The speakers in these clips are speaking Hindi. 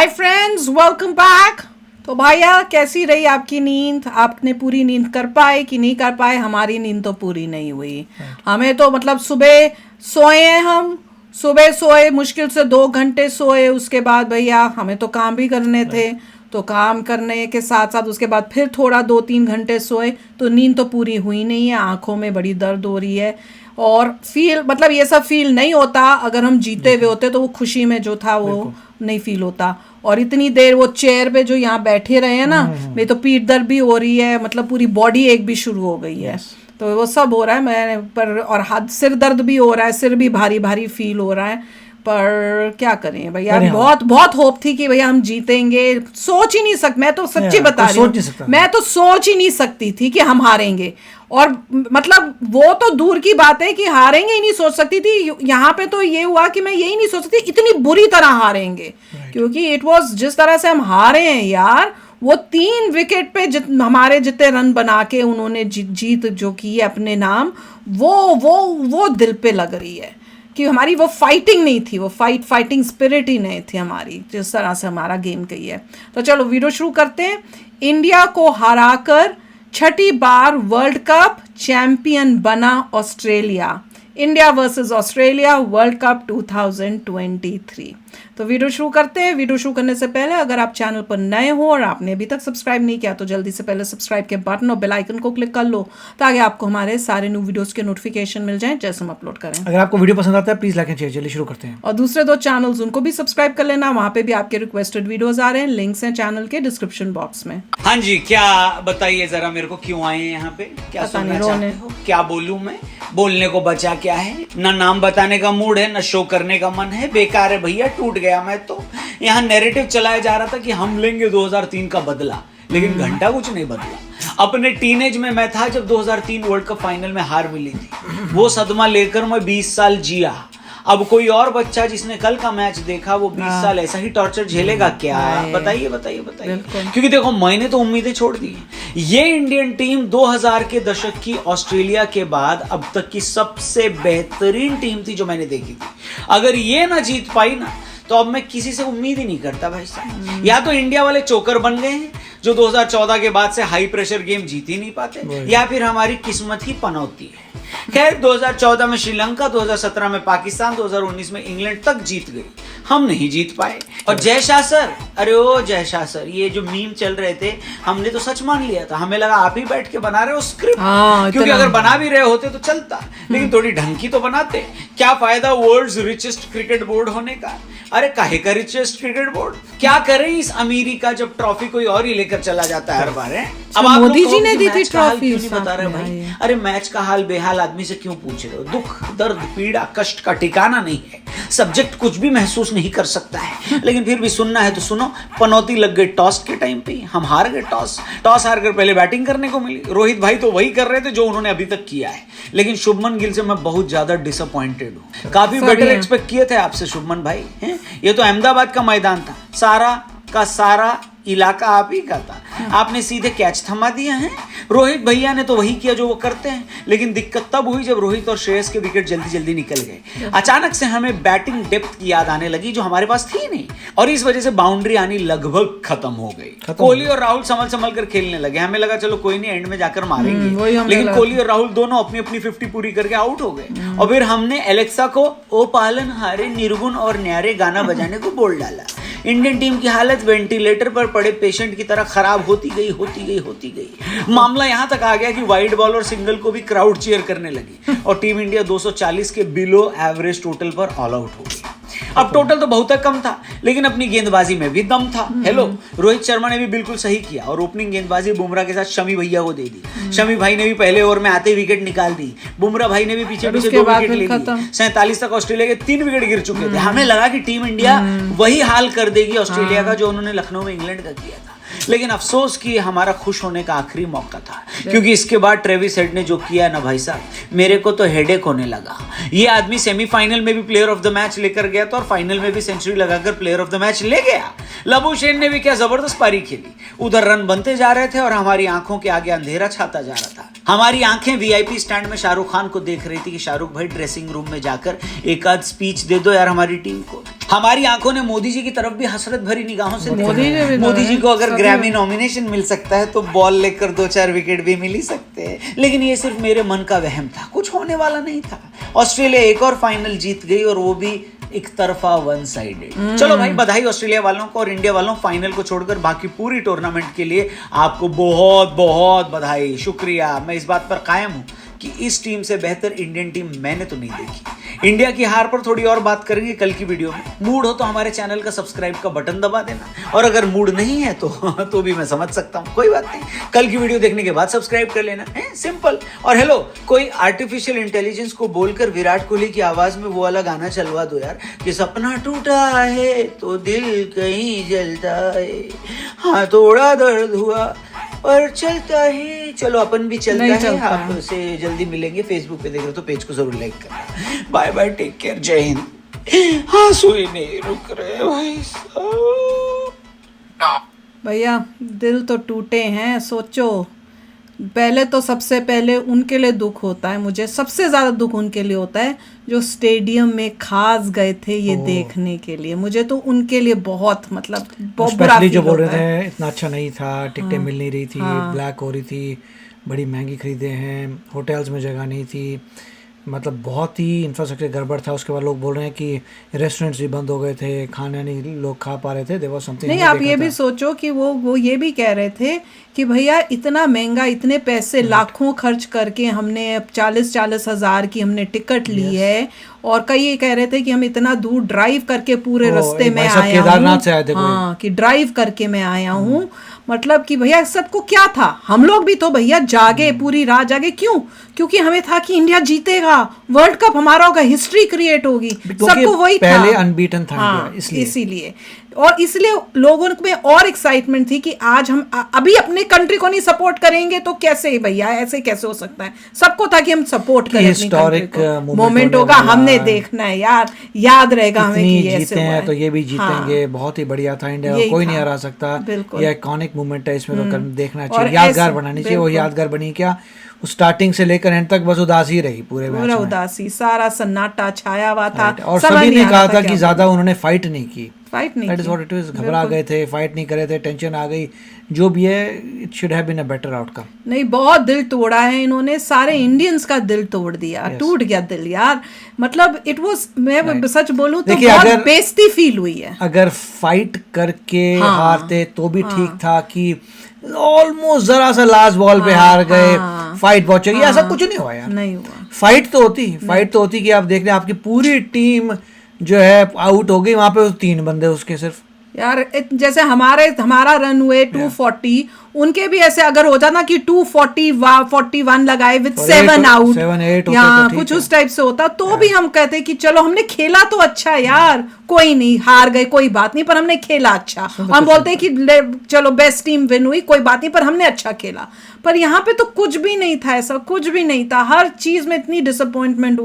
Hi friends, welcome back. तो भैया कैसी रही आपकी नींद? आपने पूरी नींद कर पाए कि नहीं कर पाए? हमारी नींद तो पूरी नहीं हुई। हमें तो मतलब सुबह सोए, हम सुबह सोए, मुश्किल से 2 घंटे सोए। उसके बाद भैया हमें तो काम भी करने थे, तो काम करने के साथ साथ उसके बाद फिर थोड़ा 2-3 घंटे सोए, तो नींद तो पूरी हुई नहीं है। आंखों में बड़ी दर्द हो रही है और फील मतलब ये सब फील नहीं होता अगर हम जीते हुए होते, तो वो खुशी में जो था वो नहीं फील होता। और इतनी देर वो चेयर पे जो यहाँ बैठे रहे हैं ना, मेरी तो पीठ दर्द भी हो रही है, मतलब पूरी बॉडी एक भी शुरू हो गई है। तो वो सब हो रहा है मैं पर, और हाथ सिर दर्द भी हो रहा है, सिर भी भारी भारी फील हो रहा है। पर क्या करें भैया, बहुत बहुत होप थी कि भैया हम जीतेंगे। सोच ही नहीं सकती, मैं तो सच्ची बता रही हूँ, मैं तो सोच ही नहीं सकती थी कि हम हारेंगे। और मतलब वो तो दूर की बात है कि हारेंगे ही नहीं सोच सकती थी। यहाँ पे तो ये हुआ कि मैं यही नहीं सोच सकती इतनी बुरी तरह हारेंगे, क्योंकि इट वाज जिस तरह से हम हारे हैं यार, वो 3 विकेट पे हमारे जितने रन बना के उन्होंने जीत जो की है अपने नाम, वो दिल पे लग रही है कि हमारी वो फाइटिंग नहीं थी, वो फाइटिंग स्पिरिट ही नहीं थी हमारी, जिस तरह से हमारा गेम गई है। तो चलो वीडियो शुरू करते हैं। इंडिया को हराकर 6ठी बार वर्ल्ड कप चैंपियन बना Australia. India versus Australia world cup 2023। तो वीडियो शुरू करते हैं। वीडियो शुरू करने से पहले अगर आप चैनल पर नए हो और आपने अभी तक सब्सक्राइब नहीं किया तो जल्दी से पहले सब्सक्राइब के बटन और बेल आइकन को क्लिक कर लो, ताकि आपको हमारे सारे न्यू वीडियोस के नोटिफिकेशन मिल जाएं जैसे हम अपलोड करें। अगर आपको वीडियो पसंद आता है प्लीज लाइक एंड शेयर। चलिए शुरू करते हैं। और दूसरे 2 चैनल्स उनको भी सब्सक्राइब कर लेना, वहां पे भी आपके रिक्वेस्टेड वीडियोस आ रहे हैं, लिंक्स हैं चैनल के डिस्क्रिप्शन बॉक्स में। हाँ जी, क्या बताइए जरा मेरे को, क्यों आए हैं यहाँ पे? क्या सुनना चाहते हो? क्या बोलूं मैं? बोलने को बचा क्या है? ना नाम बताने का मूड है, ना शो करने का मन है। बेकार है भैया, टूट गया मैं तो। यहाँ नैरेटिव चलाया जा रहा था कि हम लेंगे 2003 का बदला, लेकिन घंटा कुछ नहीं बदला। अपने टीनेज में मैं था जब 2003 वर्ल्ड कप फाइनल में हार मिली थी। वो सदमा लेकर मैं 20 साल जिया। अब कोई और बच्चा जिसने कल का मैच देखा वो 20 साल ऐसा ही टॉर्चर झेलेगा क्या? बताइए बताइए बताइए। क्योंकि देखो, मैंने तो उम्मीदें छोड़ दी हैं। ये इंडियन टीम 2000 के दशक की ऑस्ट्रेलिया के बाद अब तक की सबसे बेहतरीन टीम थी जो मैंने देखी थी। अगर ये ना जीत पाई ना, तो अब मैं किसी से उम्मीद ही नहीं करता भाई साहब। या तो इंडिया वाले चोकर बन गए हैं जो 2014 के बाद से हाई प्रेशर गेम जीत ही नहीं पाते, या फिर हमारी किस्मत ही पनौती है। खैर, 2014 में श्रीलंका, 2017 में पाकिस्तान, 2019 में इंग्लैंड तक जीत गई, हम नहीं जीत पाए। और जय शाह सर, अरे ओ जय शाह सर, ये जो मीम चल रहे थे हमने तो सच मान लिया था। हमें लगा आप ही बैठ के बना रहे हो स्क्रिप्ट, क्योंकि अगर बना भी रहे होते तो चलता, लेकिन थोड़ी ढंग की तो बनाते। क्या फायदा वर्ल्ड्स रिचेस्ट क्रिकेट बोर्ड होने का? अरे काहे का रिचेस्ट क्रिकेट बोर्ड? क्या करें इस अमीरी का जब ट्रॉफी कोई और ही लेकर चला जाता है हर बार है। अब आप मोदी जी ने दी थी ट्रॉफी, क्यों नहीं बता रहे भाई? अरे मैच का हाल बेहाल आदमी से क्यों पूछ रहे हो? दुख दर्द पीड़ा कष्ट का ठिकाना नहीं है। सब्जेक्ट कुछ भी महसूस नहीं कर सकता है, लेकिन फिर भी सुनना है तो सुनो। पनौती लग गई टॉस के टाइम पे, हम हार गए। टॉस हार कर पहले बैटिंग करने को मिली। रोहित भाई तो वही कर रहे थे जो उन्होंने अभी तक किया है, लेकिन शुभमन गिल से मैं बहुत ज्यादा डिसअपॉइंटेड हूँ। काफी बेटर एक्सपेक्ट किए थे आपसे शुभमन भाई हैं? ये तो अहमदाबाद का मैदान था, सारा का सारा इलाका आप ही का था, आपने सीधे कैच थमा दिया है। रोहित भैया ने तो वही किया जो वो करते हैं, लेकिन दिक्कत तब हुई जब रोहित और श्रेयस के विकेट जल्दी जल्दी निकल गए। अचानक से हमें बैटिंग डेप्थ की याद आने लगी जो हमारे पास थी नहीं, और इस वजह से बाउंड्री आनी लगभग खत्म हो गई। कोहली और राहुल संभल कर खेलने लगे। हमें लगा चलो कोई नहीं, एंड में जाकर मारेंगे, लेकिन कोहली और राहुल दोनों अपनी अपनी 50 पूरी करके आउट हो गए। और फिर हमने एलेक्सा को ओ पालन हारे निर्गुण और न्यारे गाना बजाने को बोल डाला। इंडियन टीम की हालत वेंटिलेटर पर पड़े पेशेंट की तरह खराब होती गई। मामला यहां तक आ गया कि वाइड बॉल और सिंगल को भी क्राउड चीयर करने लगी, और टीम इंडिया 240 के बिलो एवरेज टोटल पर ऑल आउट हो गई। अब टोटल तो बहुत कम था, लेकिन अपनी गेंदबाजी में भी दम था। हेलो, रोहित शर्मा ने भी बिल्कुल सही किया और ओपनिंग गेंदबाजी बुमराह के साथ शमी भैया को दे दी। शमी भाई ने भी पहले ओवर में आते विकेट निकाल दी। बुमराह भाई ने भी पीछे 2 विकेट ले ली। 47 तक ऑस्ट्रेलिया के 3 विकेट गिर चुके थे। हमें लगा कि टीम इंडिया वही हाल कर देगी ऑस्ट्रेलिया का जो उन्होंने लखनऊ में इंग्लैंड का किया था, लेकिन अफसोस कि हमारा खुश होने का आखिरी मौका था, क्योंकि इसके बाद ट्रेविस हेड ने जो किया ना भाई साहब, मेरे को तो हेडेक होने लगा। ये आदमी सेमीफाइनल में भी प्लेयर ऑफ द मैच लेकर गया था और फाइनल में भी सेंचुरी लगाकर प्लेयर ऑफ द मैच ले गया। लबुशेन ने भी क्या जबरदस्त पारी खेली। उधर रन बनते जा रहे थे और हमारी आंखों के आगे अंधेरा छाता जा रहा था। हमारी आंखें वीआईपी स्टैंड में शाहरुख खान को देख रही थी कि शाहरुख भाई ड्रेसिंग रूम में जाकर एक आध स्पीच दे दो यार हमारी टीम को। हमारी आंखों ने मोदी जी की तरफ भी हसरत भरी निगाहों से देखा। भी मोदी जी को अगर सभी ग्रैमी नॉमिनेशन मिल सकता है तो बॉल लेकर 2-4 विकेट भी मिल ही सकते हैं। लेकिन ये सिर्फ मेरे मन का वहम था, कुछ होने वाला नहीं था। ऑस्ट्रेलिया एक और फाइनल जीत गई और वो भी एक तरफा, वन साइडेड। चलो भाई, बधाई ऑस्ट्रेलिया वालों को, और इंडिया वालों फाइनल को छोड़कर बाकी पूरी टूर्नामेंट के लिए आपको बहुत बहुत बधाई, शुक्रिया। मैं इस बात पर कायम हूं कि इस टीम से बेहतर इंडियन टीम मैंने तो नहीं देखी। इंडिया की हार पर थोड़ी और बात करेंगे कल की वीडियो में। मूड हो तो हमारे चैनल का सब्सक्राइब का बटन दबा देना, और अगर मूड नहीं है तो भी मैं समझ सकता हूं, कोई बात नहीं। कल की वीडियो देखने के बाद सब्सक्राइब कर लेना है, सिंपल। और हेलो, कोई आर्टिफिशियल इंटेलिजेंस को बोलकर विराट कोहली की आवाज में वो वाला गाना चलवा दो यार, कि सपना टूटा है तो दिल कहीं जलता है, हाँ थोड़ा दर्द हुआ और चलता है। चलो अपन भी चलता है, आपसे जल्दी मिलेंगे। फेसबुक पे देख रहे हो तो पेज को जरूर लाइक करना। बाय बाय, टेक केयर, जय हिंद। हाँ, सुई नहीं रुक रहे भाई साहब। भैया दिल तो टूटे हैं। सोचो, पहले तो सबसे पहले उनके लिए दुख होता है, मुझे सबसे ज़्यादा दुख उनके लिए होता है जो स्टेडियम में खास गए थे ये देखने के लिए। मुझे तो उनके लिए बहुत मतलब बहुत बुरा फील जो बोल होता रहे है। थे इतना अच्छा नहीं था, टिकटें मिल नहीं रही थी, ब्लैक हो रही थी, बड़ी महंगी खरीदे हैं, होटल्स में जगह नहीं थी, मतलब बहुत ही इंफ्रास्ट्रक्चर गड़बड़ था। उसके बाद लोग बोल रहे हैं कि रेस्टोरेंट्स भी बंद हो गए थे, खाना नहीं लोग खा पा रहे थे। There was something. नहीं, आप ये भी सोचो कि वो ये भी कह रहे थे कि भैया इतना महंगा, इतने पैसे लाखों खर्च करके हमने 40-40 हज़ार की हमने टिकट ली है, और कई ये कह रहे थे कि हम इतना दूर ड्राइव करके पूरे रास्ते में आया हूँ, हाँ कि ड्राइव करके मैं आया हूँ। मतलब कि भैया सबको क्या था, हम लोग भी तो भैया जागे, पूरी रात जागे। क्यों? क्योंकि हमें था कि इंडिया जीतेगा, वर्ल्ड कप हमारा होगा, हिस्ट्री क्रिएट होगी, सबको वही था, पहले अनबीटन था हाँ, इंडिया, इसीलिए। और इसलिए लोगों में और एक्साइटमेंट थी कि आज हम अभी अपने कंट्री को नहीं सपोर्ट करेंगे तो कैसे भैया, ऐसे कैसे हो सकता है। सबको था कि हम सपोर्ट करें, हिस्टोरिक मोमेंट होगा, हमने देखना है यार, याद रहेगा हमें कि ये ऐसे हुआ है। तो ये भी जीतेंगे, हाँ, बहुत ही बढ़िया था, इंडिया को कोई नहीं हरा सकता। ये आइकॉनिक मोमेंट है, इसमें तो देखना चाहिए, यादगार बनानी चाहिए। वो यादगार बनी क्या, स्टार्टिंग से लेकर एंड तक बस उदासी रही पूरे मैच में, उदासी, सारा सन्नाटा छाया हुआ था। और सभी ने कहा था कि ज्यादा उन्होंने फाइट नहीं की, that is what it is. घबरा गए थे, फाइट नहीं करे थे, टेंशन आ गई, जो भी है it should have been a better outcome. नहीं, बहुत दिल तोड़ा है इन्होंने, सारे इंडियंस का दिल तोड़ दिया, टूट गया दिल यार। मतलब इट वाज, मैं सच बोलूं तो बहुत बेइज्जती फील हुई है। अगर फाइट करके हारते तो भी ठीक था, कि ऑलमोस्ट जरा सा लास्ट बॉल पे हार गए, फाइट बहुत चाहिए, ऐसा कुछ नहीं हुआ यार, नहीं हुआ। फाइट तो होती कि आप देख रहे हैं आपकी पूरी टीम जो है आउट हो गई, वहां पे 3 बंदे उसके सिर्फ यार। जैसे हमारा रन हुए 240, उनके भी ऐसे अगर हो जाता कि 241 लगाए विद 7 आउट या कुछ उस टाइप से होता तो भी हम कहते कि चलो हमने खेला तो अच्छा यार, कोई नहीं, हार गए कोई बात नहीं, पर हमने खेला अच्छा। हम बोलते हैं कि चलो बेस्ट टीम विन हुई, कोई बात नहीं, पर हमने अच्छा खेला। पर यहाँ पे तो कुछ भी नहीं था, ऐसा कुछ भी नहीं था। हर चीज में इतनी डिसअपॉइंटमेंट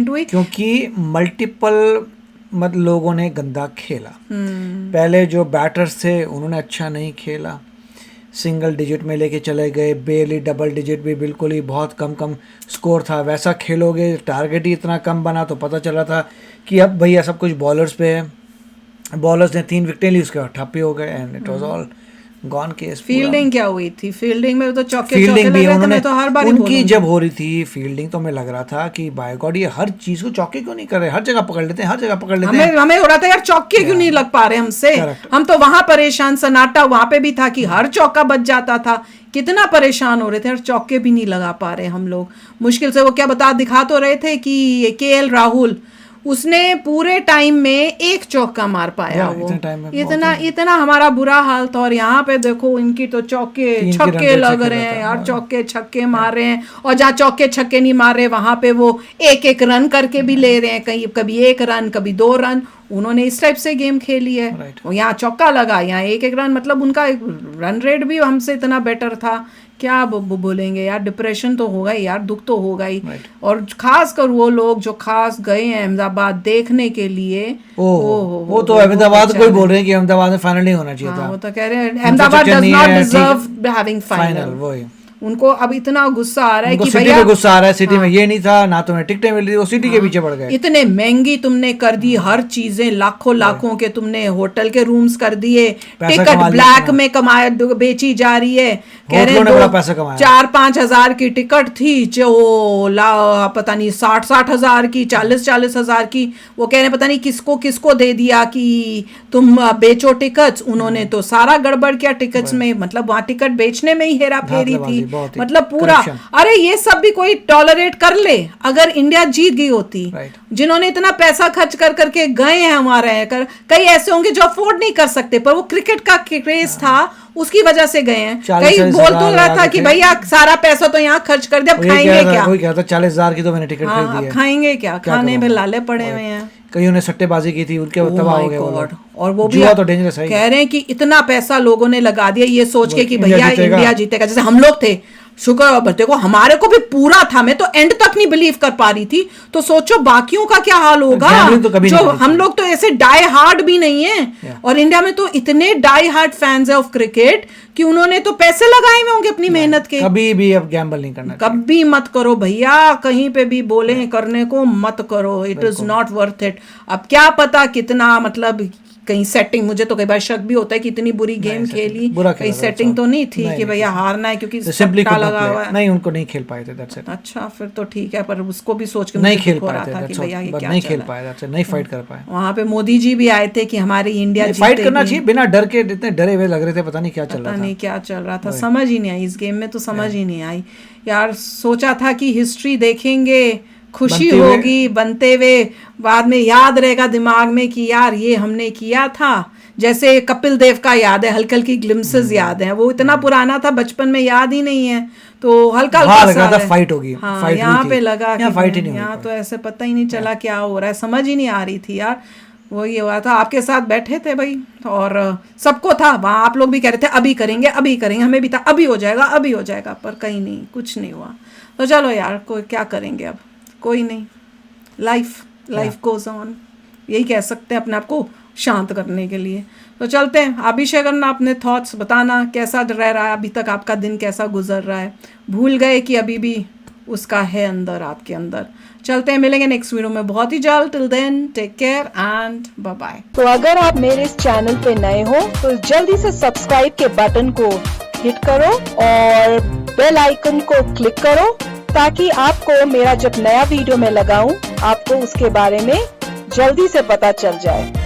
हुई, क्योंकि मल्टीपल लोगों ने गंदा खेला। पहले जो बैटर्स थे उन्होंने अच्छा नहीं खेला, सिंगल डिजिट में लेके चले गए, बेरली डबल डिजिट भी बिल्कुल ही बहुत कम स्कोर था। वैसा खेलोगे, टारगेट ही इतना कम बना, तो पता चला था कि अब भैया सब कुछ बॉलर्स पे है। बॉलर्स ने 3 विकेटें ली, उसके बाद ठप्पे हो गए, and it was all gone case. Fielding क्या हुई थी, फील्डिंग में तो चौके भी लग रहे थे, उन्होंने तो हर बार उनकी जब हो रही थी फील्डिंग तो हमें लग रहा था कि बाय गॉड ये हर चीज को चौके क्यों नहीं कर रहे, हर जगह पकड़ लेते हैं। हमें हो रहा था यार चौके क्यों नहीं लग पा रहे हमसे। हम तो वहां परेशान, सन्नाटा वहां पे भी था कि हर चौका बच जाता था, कितना परेशान हो रहे थे, और चौके भी नहीं लगा पा रहे हम लोग। मुश्किल से वो क्या दिखा तो रहे थे कि केएल राहुल, उसने पूरे टाइम में 1 चौका मार पाया, वो इतना हमारा बुरा हाल था। और यहाँ पे देखो इनकी तो चौके छक्के लग रहे हैं यार, चौके छक्के मार रहे हैं, और जहाँ चौके छक्के नहीं मार रहे वहां पे वो 1-1 रन करके भी ले रहे हैं, कहीं कभी 1 रन कभी 2 रन। उन्होंने इस टाइप से गेम खेली है, यहाँ चौका लगा, यहाँ 1-1 रन, मतलब उनका रन रेट भी हमसे इतना बेटर था। क्या बोलेंगे यार, डिप्रेशन तो होगा ही यार, दुख तो होगा ही। और खास कर वो लोग जो खास गए हैं अहमदाबाद देखने के लिए, वो तो अहमदाबाद को ही बोल रहे हैं कि अहमदाबाद में फाइनल नहीं होना चाहिए था। वो तो कह रहे हैं Ahmedabad does not deserve having final. उनको अब इतना गुस्सा आ रहा है उनको कि सिटी भैया में गुस्सा आ रहा है, सिटी में ये नहीं था ना, तुम्हें टिकटें मिल रही थी, वो सिटी के पीछे पड़ गए। इतने महंगी तुमने कर दी हर चीजें, लाखों के तुमने होटल के रूम्स कर दिए, टिकट ब्लैक में कमाया बेची जा रही है, कह रहे होटलों ने बड़ा पैसा कमाया। 4-5 हजार की टिकट थी जो पता नहीं 60 हजार की, 40 हजार की, वो कह रहे पता नहीं किसको किसको दे दिया कि तुम बेचो टिकट्स। उन्होंने तो सारा गड़बड़ किया टिकट्स में, मतलब वहां टिकट बेचने में ही हेरा फेरी थी, मतलब पूरा। अरे ये सब भी कोई टॉलरेट कर ले अगर इंडिया जीत गई होती। जिन्होंने इतना पैसा खर्च कर करके गए हैं हमारे, कई ऐसे होंगे जो अफोर्ड नहीं कर सकते, पर वो क्रिकेट का क्रेज था उसकी वजह से गए हैं। कई बोल तो रहा था कि भैया सारा पैसा तो यहाँ खर्च कर दिया, खाएंगे क्या? कोई कहता 40,000 की तो मैंने टिकट खरीदी है, खाएंगे क्या? खाने में लाले पड़े हुए हैं। कईयों ने सट्टेबाजी की थी, उनके तबाह हो गए। और वो भी तो डेंजरस है। कह रहे हैं कि इतना पैसा लोगों ने लगा दिया ये सोच के कि भैया इंडिया जीतेगा। जैसे हम लोग थे, शुक्र देखो हमारे को भी पूरा था, मैं तो एंड तक नहीं बिलीव कर पा रही थी, तो सोचो बाकियों का क्या हाल होगा। तो जो हम लोग तो ऐसे डाई हार्ड भी नहीं है, और इंडिया में तो इतने डाई हार्ड फैंस है ऑफ क्रिकेट कि उन्होंने तो पैसे लगाए हुए होंगे अपनी मेहनत के। कभी भी अब गैम्बल नहीं करना, कभी मत करो भैया, कहीं पे भी बोले करने को मत करो, it is not worth it. अब क्या पता कितना, मतलब कहीं सेटिंग, मुझे तो कई बार शक भी होता है कि इतनी बुरी गेम खेली, कहीं सेटिंग तो नहीं थी कि भैया हारना है क्योंकि सट्टा लगा हुआ है। नहीं, उनको नहीं खेल पाए थे, दैट्स इट। अच्छा फिर तो ठीक है, पर उसको भी सोच के नहीं खेल पाए था कि भैया ये क्या नहीं खेल पाए, दैट्स इट, नहीं फाइट कर पाए। वहां पे मोदी जी भी आए थे कि हमारी इंडिया जीतेगी। फाइट करना चाहिए, बिना डर के इतने डरे हुए लग रहे थे, पता नहीं क्या चल रहा था, पता नहीं क्या चल रहा था, समझ ही नहीं आई इस गेम में, तो समझ ही नहीं आई यार। सोचा था कि हिस्ट्री देखेंगे, खुशी होगी बनते हुए, बाद में याद रहेगा दिमाग में कि यार ये हमने किया था। जैसे कपिल देव का याद है, हल्की हल्की ग्लिम्सेस याद है, वो इतना पुराना था बचपन में याद ही नहीं है, तो हल्का हल्का फाइट होगी। हाँ, यहाँ पे लगा कि फाइट ही नहीं, यहाँ तो ऐसे पता ही नहीं चला क्या हो रहा है, समझ ही नहीं आ रही थी यार। वही हुआ था, आपके साथ बैठे थे भाई, और सबको था वहाँ, आप लोग भी कह रहे थे अभी करेंगे अभी करेंगे, हमें भी था अभी हो जाएगा अभी हो जाएगा, पर कहीं नहीं, कुछ नहीं हुआ। तो चलो यार, कोई क्या करेंगे अब, कोई नहीं, लाइफ गोज ऑन, यही कह सकते हैं अपने आप को शांत करने के लिए। तो चलते हैं, आप भी शेयर करना अपने थॉट्स, बताना कैसा रह रहा है अभी तक, आपका दिन कैसा गुजर रहा है, भूल गए कि अभी भी उसका है अंदर, आपके अंदर। चलते हैं, मिलेंगे नेक्स्ट वीडियो में बहुत ही जल्द। Till then take care and bye bye. तो अगर आप मेरे इस चैनल पे नए हो तो जल्दी से सब्सक्राइब के बटन को हिट करो और बेल आइकन को क्लिक करो, ताकि आपको मेरा जब नया वीडियो मैं लगाऊं आपको उसके बारे में जल्दी से पता चल जाए।